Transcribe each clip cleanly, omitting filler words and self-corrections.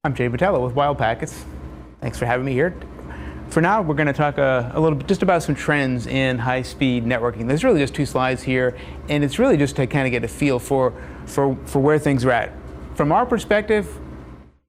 I'm Jay Batella with WildPackets. Thanks for having me here. For now, we're going to talk a little bit just about some trends in high-speed networking. There's really just two slides here, and it's really just to kind of get a feel for where things are at. From our perspective,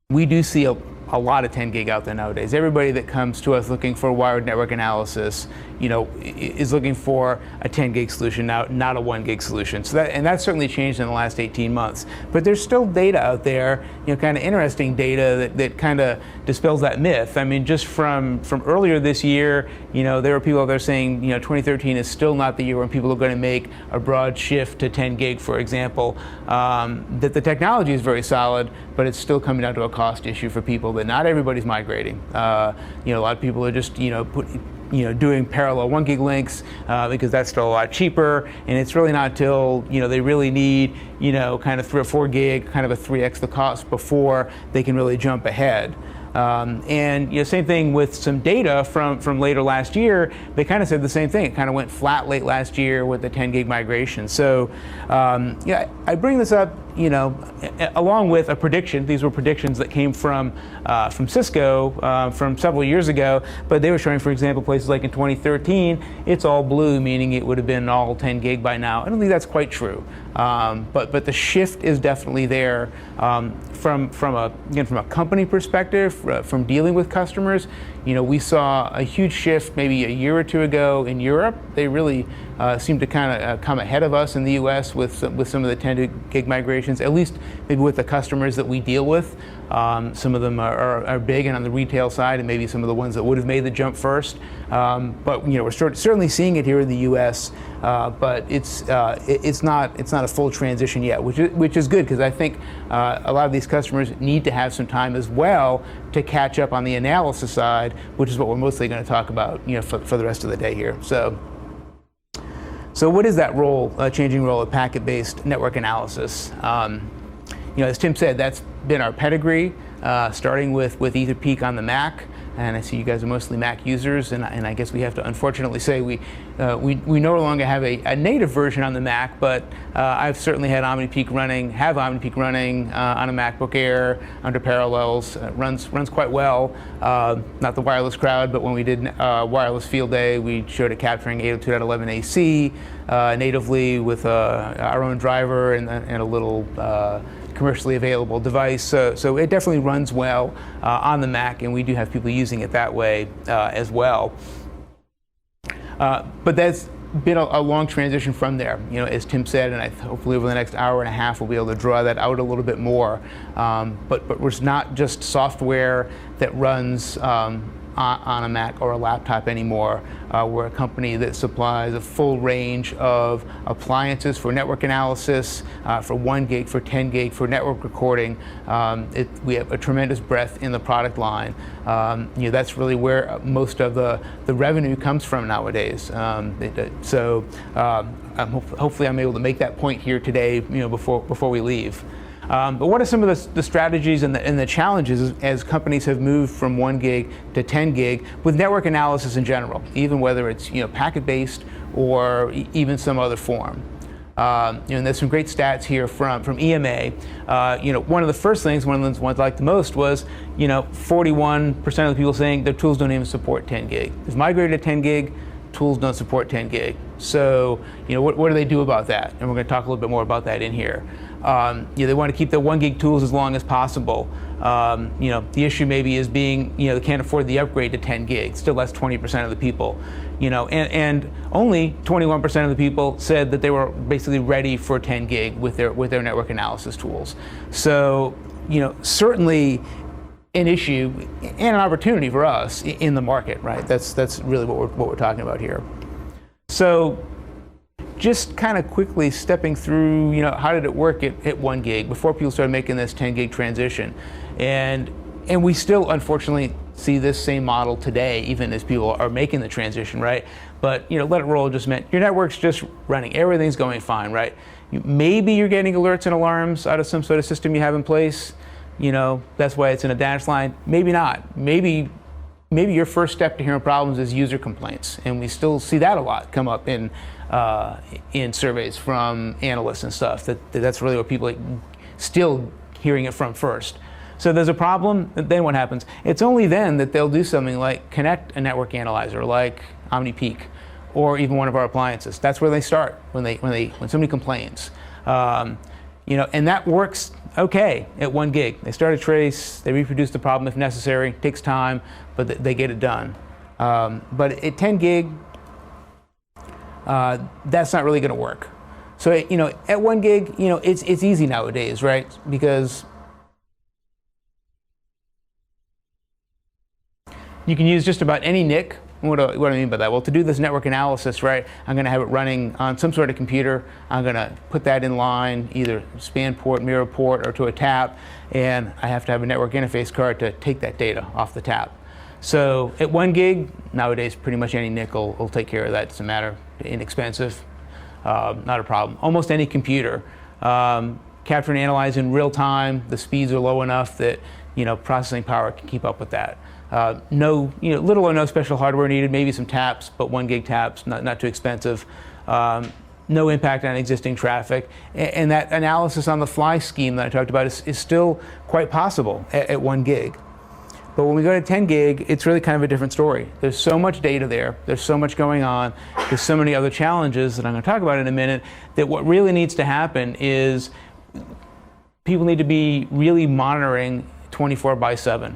we do see a lot of 10 gig out there nowadays. Everybody that comes to us looking for wired network analysis, is looking for a 10 gig solution now, not a 1 gig solution. So that's certainly changed in the last 18 months. But there's still data out there, kind of interesting data that kind of dispels that myth. I mean, just from earlier this year, there were people out there saying, 2013 is still not the year when people are going to make a broad shift to 10 gig, for example. That the technology is very solid, but it's still coming down to a cost issue for people. That not everybody's migrating. A lot of people are just doing parallel 1 gig links because that's still a lot cheaper, and it's really not till they really need kind of 3 or 4 gig, kind of a 3x the cost before they can really jump ahead. And same thing with some data from later last year. They kind of said the same thing. It kind of went flat late last year with the 10 gig migration. So I bring this up along with a prediction. These were predictions that came from Cisco from several years ago, but they were showing, for example, places like in 2013, it's all blue, meaning it would have been all 10 gig by now. I don't think that's quite true, but the shift is definitely there. From a company perspective, from dealing with customers, we saw a huge shift maybe a year or two ago in Europe. They really seemed to kind of come ahead of us in the U.S. with some of the 10 gig migrations, at least maybe with the customers that we deal with. Some of them are big and on the retail side, and maybe some of the ones that would have made the jump first. But we're certainly seeing it here in the U.S. But it's not a full transition yet, which is good, because I think a lot of these customers need to have some time as well to catch up on the analysis side, which is what we're mostly going to talk about for the rest of the day here. So what is that changing role of packet-based network analysis? As Tim said, that's been our pedigree, starting with EtherPeak on the Mac. And I see you guys are mostly Mac users, and I guess we have to unfortunately say we no longer have a native version on the Mac, but I've certainly had OmniPeak running on a MacBook Air under Parallels. Runs quite well. Not the wireless crowd, but when we did wireless field day, we showed it capturing 802.11 AC natively with our own driver and a little commercially available device, so it definitely runs well on the Mac, and we do have people using it that way as well. But that's been a long transition from there, as Tim said, and hopefully over the next hour and a half we'll be able to draw that out a little bit more. But it's not just software that runs on a Mac or a laptop anymore. We're a company that supplies a full range of appliances for network analysis, for 1 gig, for 10 gig, for network recording. We have a tremendous breadth in the product line. That's really where most of the revenue comes from nowadays. Hopefully I'm able to make that point here today, before we leave. But what are some of the strategies and the challenges as companies have moved from 1 gig to 10 gig with network analysis in general, even whether it's packet-based or even some other form? And there's some great stats here from EMA. One of the first things, one of the ones I liked the most was 41% of the people saying their tools don't even support 10 gig. They've migrated to 10 gig. Tools don't support 10 gig. So, what do they do about that? And we're going to talk a little bit more about that in here. They want to keep the 1 gig tools as long as possible. The issue maybe is being, they can't afford the upgrade to 10 gig. Still less 20% of the people. And only 21% of the people said that they were basically ready for 10 gig with their network analysis tools. So, certainly an issue and an opportunity for us in the market, right? That's really what we're talking about here. So just kind of quickly stepping through, how did it work at 1 gig before people started making this 10 gig transition? And we still, unfortunately, see this same model today, even as people are making the transition, right? But, let it roll just meant your network's just running. Everything's going fine, right? Maybe you're getting alerts and alarms out of some sort of system you have in place. That's why it's in a dash line. Maybe not. Maybe your first step to hearing problems is user complaints, and we still see that a lot come up in surveys from analysts and stuff. That's really what people are still hearing it from first. So there's a problem, then what happens? It's only then that they'll do something like connect a network analyzer like OmniPeak or even one of our appliances. That's where they start when somebody complains. And that works okay at 1 gig. They start a trace, they reproduce the problem if necessary, it takes time, but they get it done. But at 10 gig, that's not really going to work. So at 1 gig, it's easy nowadays, right? Because you can use just about any NIC. What do I mean by that? Well, to do this network analysis, right, I'm going to have it running on some sort of computer. I'm going to put that in line, either span port, mirror port, or to a tap, and I have to have a network interface card to take that data off the tap. So at 1 gig, nowadays pretty much any NIC will take care of that. It doesn't matter, inexpensive, not a problem. Almost any computer. Capture and analyze in real time, the speeds are low enough that processing power can keep up with that. Little or no special hardware needed, maybe some taps, but 1 gig taps, not too expensive. No impact on existing traffic. And that analysis on the fly scheme that I talked about is still quite possible at 1 gig. But when we go to 10 gig, it's really kind of a different story. There's so much data there, there's so much going on, there's so many other challenges that I'm going to talk about in a minute, that what really needs to happen is people need to be really monitoring 24/7.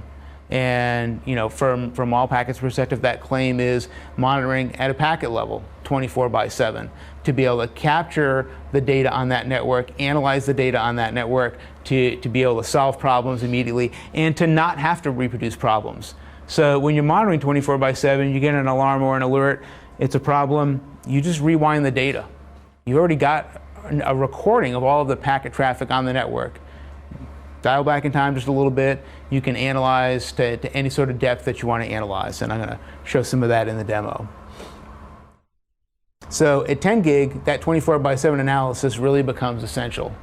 And from WildPackets' perspective, that claim is monitoring at a packet level, 24/7, to be able to capture the data on that network, analyze the data on that network, to be able to solve problems immediately, and to not have to reproduce problems. So when you're monitoring 24/7, you get an alarm or an alert, it's a problem, you just rewind the data. You've already got a recording of all of the packet traffic on the network. Dial back in time just a little bit, you can analyze to any sort of depth that you want to analyze, and I'm going to show some of that in the demo. So at 10 gig, that 24/7 analysis really becomes essential.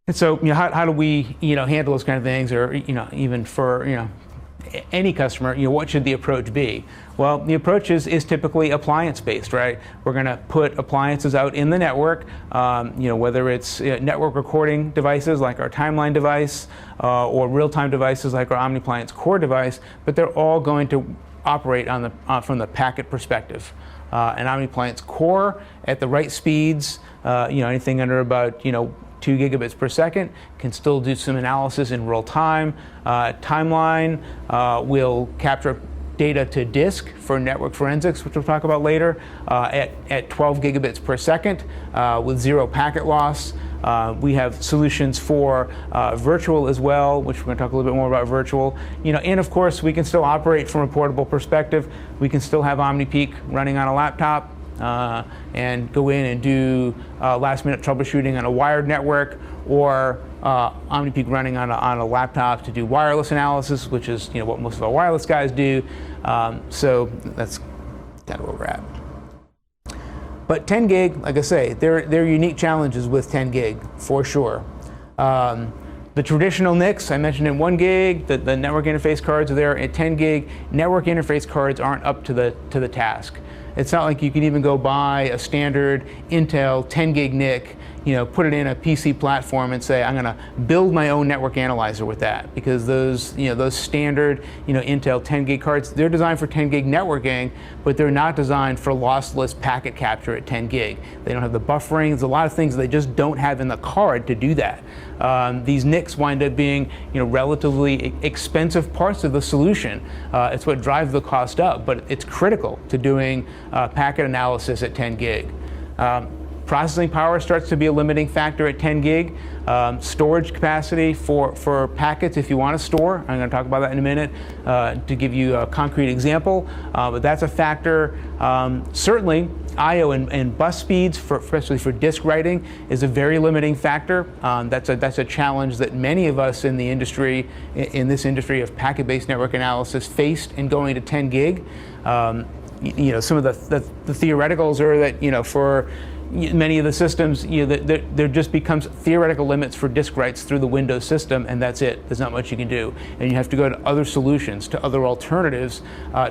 And so how do we handle those kind of things, or even for any customer, what should the approach be? Well, the approach is typically appliance-based, right? We're going to put appliances out in the network, whether it's network recording devices like our timeline device, or real-time devices like our OmniPlanet core device, but they're all going to operate from the packet perspective. An OmniPlanet core at the right speeds, anything under about 2 gigabits per second, can still do some analysis in real time. Timeline will capture data to disk for network forensics, which we'll talk about later, at 12 gigabits per second with 0 packet loss. We have solutions for virtual as well, which we're going to talk a little bit more about virtual. And of course, we can still operate from a portable perspective. We can still have OmniPeak running on a laptop and go in and do last-minute troubleshooting on a wired network, or OmniPeak running on a laptop to do wireless analysis, which is what most of our wireless guys do. So that's kind of where we're at. But 10 gig, like I say, there are unique challenges with 10 gig for sure. The traditional NICs I mentioned in 1 gig, the network interface cards are there. At 10 gig, network interface cards aren't up to the task. It's not like you can even go buy a standard Intel 10 gig NIC, put it in a PC platform and say, I'm going to build my own network analyzer with that, because those standard, Intel 10 gig cards, they're designed for 10 gig networking, but they're not designed for lossless packet capture at 10 gig. They don't have the buffering. There's a lot of things they just don't have in the card to do that. These NICs wind up being, relatively expensive parts of the solution. It's what drives the cost up, but it's critical to doing packet analysis at 10 gig. Processing power starts to be a limiting factor at 10 gig. Storage capacity for packets, if you want to store, I'm going to talk about that in a minute to give you a concrete example, but that's a factor. Certainly, I/O and bus speeds, especially for disk writing, is a very limiting factor. That's a challenge that many of us in the industry, in this industry of packet-based network analysis, faced in going to 10 gig. Some of the theoreticals are that for many of the systems, there just becomes theoretical limits for disk writes through the Windows system, and that's it. There's not much you can do, and you have to go to other solutions, to other alternatives,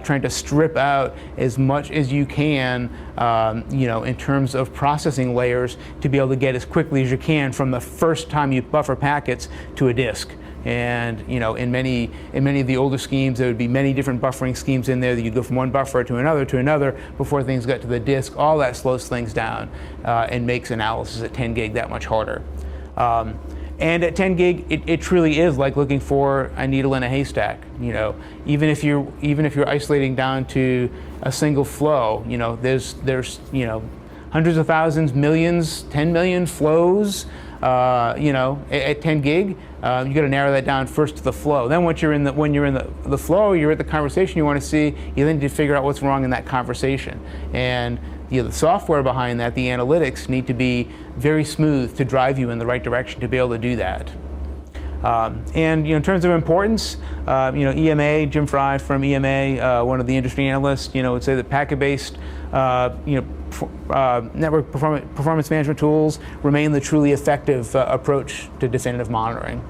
trying to strip out as much as you can, in terms of processing layers, to be able to get as quickly as you can from the first time you buffer packets to a disk. And in many of the older schemes, there would be many different buffering schemes in there that you'd go from one buffer to another before things got to the disk. All that slows things down and makes analysis at 10 gig that much harder. And at 10 gig, it truly is like looking for a needle in a haystack. Even if you're isolating down to a single flow, there's hundreds of thousands, millions, 10 million flows. At 10 gig, you got to narrow that down first to the flow. Then when you're in the flow, you're at the conversation you want to see. You then need to figure out what's wrong in that conversation. And the software behind that, the analytics, need to be very smooth to drive you in the right direction to be able to do that. And in terms of importance, EMA, Jim Fry from EMA, one of the industry analysts, would say that packet-based, network performance management tools remain the truly effective approach to definitive monitoring.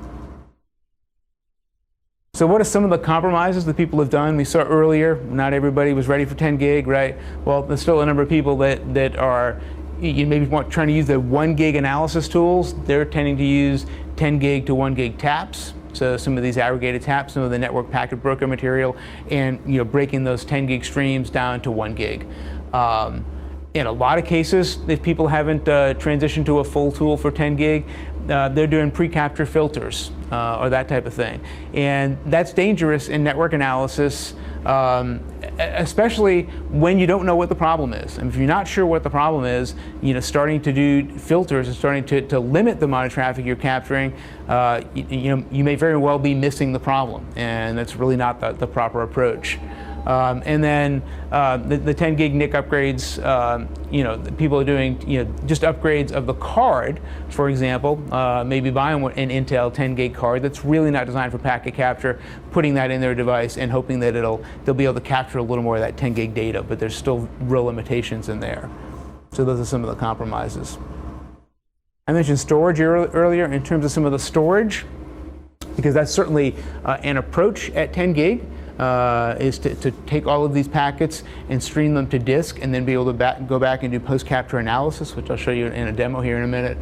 So what are some of the compromises that people have done? We saw earlier, not everybody was ready for 10 gig, right? Well, there's still a number of people that are maybe trying to use the 1 gig analysis tools. They're tending to use 10 gig to 1 gig taps. So some of these aggregated taps, some of the network packet broker material, and breaking those 10 gig streams down to 1 gig. In a lot of cases, if people haven't transitioned to a full tool for 10 gig, they're doing pre-capture filters or that type of thing. And that's dangerous in network analysis, especially when you don't know what the problem is. And if you're not sure what the problem is, starting to do filters and starting to limit the amount of traffic you're capturing, you may very well be missing the problem. And that's really not the proper approach. And then the 10 gig NIC upgrades, people are doing just upgrades of the card, for example, maybe buying an Intel 10 gig card that's really not designed for packet capture, putting that in their device and hoping that they'll be able to capture a little more of that 10 gig data, but there's still real limitations in there. So those are some of the compromises. I mentioned storage earlier in terms of some of the storage, because that's certainly an approach at 10 gig. Is to take all of these packets and stream them to disk and then be able to go back and do post-capture analysis, which I'll show you in a demo here in a minute.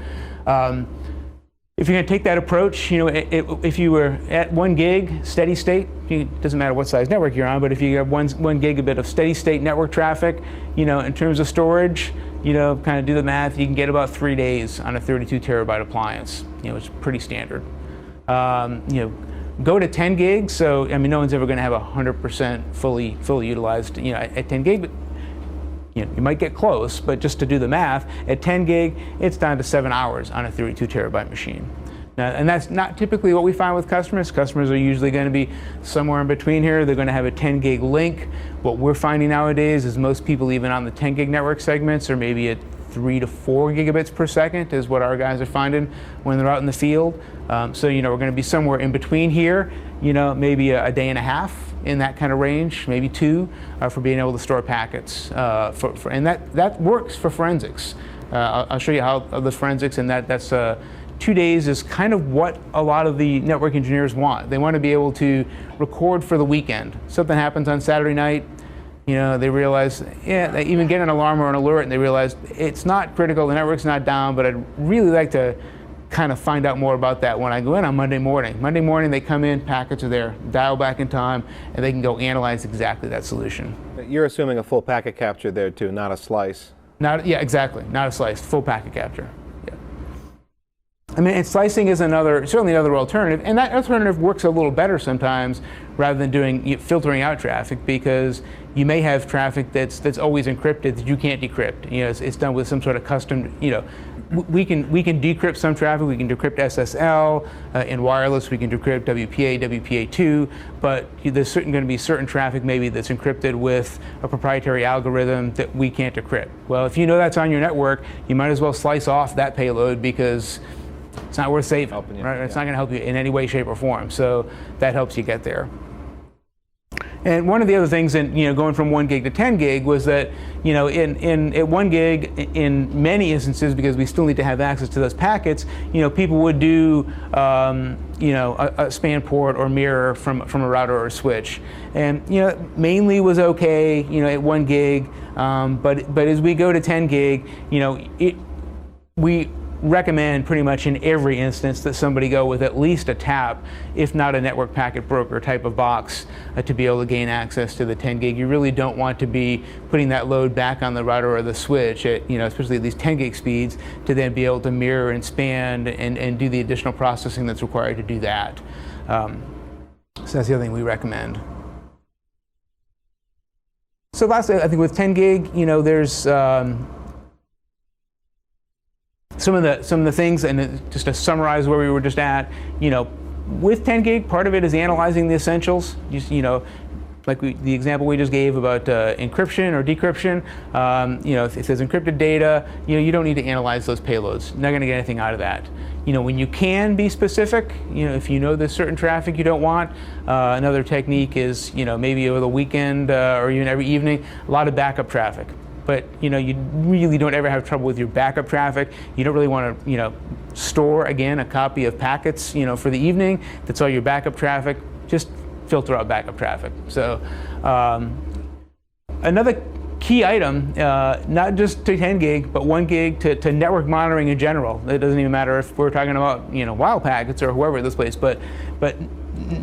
If you're going to take that approach, if you were at 1 gig steady state, it doesn't matter what size network you're on, but if you have one gigabit of steady state network traffic, in terms of storage, kind of do the math, you can get about 3 days on a 32 terabyte appliance. It's pretty standard. Go to 10 gig, so no one's ever going to have 100% fully utilized at 10 gig, but you might get close, but just to do the math, at 10 gig, it's down to 7 hours on a 32 terabyte machine. Now, and that's not typically what we find with customers. Customers are usually going to be somewhere in between here. They're going to have a 10 gig link. What we're finding nowadays is most people, even on the 10 gig network segments, are maybe at 3 to 4 gigabits per second is what our guys are finding when they're out in the field. So we're going to be somewhere in between here, maybe a day and a half in that kind of range, maybe 2 for being able to store packets. And that works for forensics. I'll show you how the forensics, and that's 2 days is kind of what a lot of the network engineers want. They want to be able to record for the weekend. Something happens on Saturday night, they realize, they even get an alarm or an alert, and they realize it's not critical, the network's not down, but I'd really like to kind of find out more about that when I go in on Monday morning. Monday morning, they come in, packets are there, dial back in time, and they can go analyze exactly that solution. You're assuming a full packet capture there too, not a slice. Yeah, exactly, not a slice, full packet capture. And slicing is certainly another alternative, and that alternative works a little better sometimes rather than doing filtering out traffic, because you may have traffic that's always encrypted that you can't decrypt. It's done with some sort of custom. We can decrypt some traffic. We can decrypt SSL in wireless. We can decrypt WPA, WPA2, but there's going to be certain traffic maybe that's encrypted with a proprietary algorithm that we can't decrypt. Well, if you know that's on your network, you might as well slice off that payload, because it's not worth saving, right? It's not going to help you in any way, shape, or form. So that helps you get there. And one of the other things in going from 1 gig to 10 gig was that at 1 gig, in many instances, because we still need to have access to those packets, people would do a span port or mirror from a router or a switch, and mainly was okay at 1 gig, but as we go to 10 gig, recommend pretty much in every instance that somebody go with at least a TAP, if not a network packet broker type of box, to be able to gain access to the 10 gig. You really don't want to be putting that load back on the router or the switch at, especially at these 10 gig speeds, to then be able to mirror and span and do the additional processing that's required to do that. So that's the other thing we recommend. So lastly, I think with 10 gig, there's some of the things, and just to summarize where we were just at, with 10 gig, part of it is analyzing the essentials. Like the example we just gave about encryption or decryption. If there's encrypted data, you don't need to analyze those payloads. You're not going to get anything out of that. When you can be specific, if there's certain traffic you don't want, another technique is, maybe over the weekend or even every evening, a lot of backup traffic. But you really don't ever have trouble with your backup traffic. You don't really want to store again a copy of packets for the evening. That's all your backup traffic. Just filter out backup traffic. So another key item, not just to 10 gig, but 1 gig to network monitoring in general. It doesn't even matter if we're talking about WildPackets or whoever at this place, but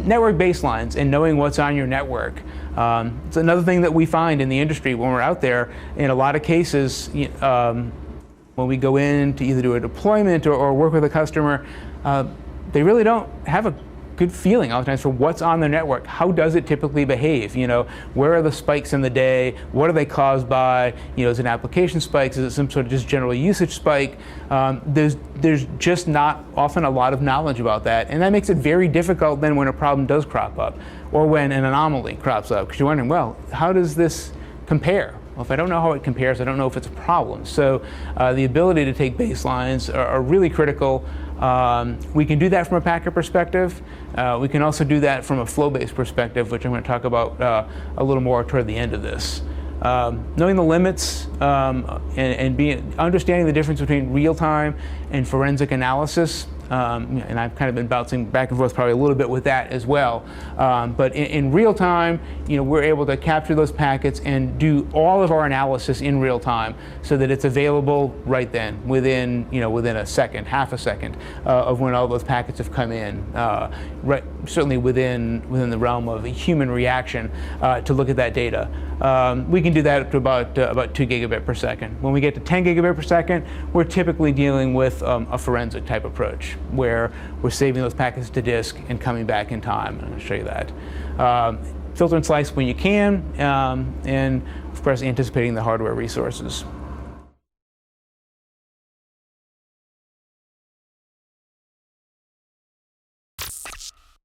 network baselines and knowing what's on your network. It's another thing that we find in the industry when we're out there. In a lot of cases, when we go in to either do a deployment or work with a customer, they really don't have a good feeling oftentimes for what's on their network. How does it typically behave? Where are the spikes in the day? What are they caused by? Is it an application spikes? Is it some sort of just general usage spike? There's just not often a lot of knowledge about that, and that makes it very difficult then when a problem does crop up, or when an anomaly crops up, because you're wondering, well, how does this compare? Well, if I don't know how it compares, I don't know if it's a problem. So the ability to take baselines are really critical. We can do that from a packet perspective. We can also do that from a flow-based perspective, which I'm going to talk about a little more toward the end of this. Knowing the limits and understanding the difference between real-time and forensic analysis. And I've kind of been bouncing back and forth probably a little bit with that as well. But in real time, we're able to capture those packets and do all of our analysis in real time so that it's available right then, within a second, half a second of when all those packets have come in. Certainly within the realm of a human reaction to look at that data. We can do that up to about 2 gigabit per second. When we get to 10 gigabit per second, we're typically dealing with a forensic type approach, where we're saving those packets to disk and coming back in time. I'm going to show you that. Filter and slice when you can, and of course anticipating the hardware resources.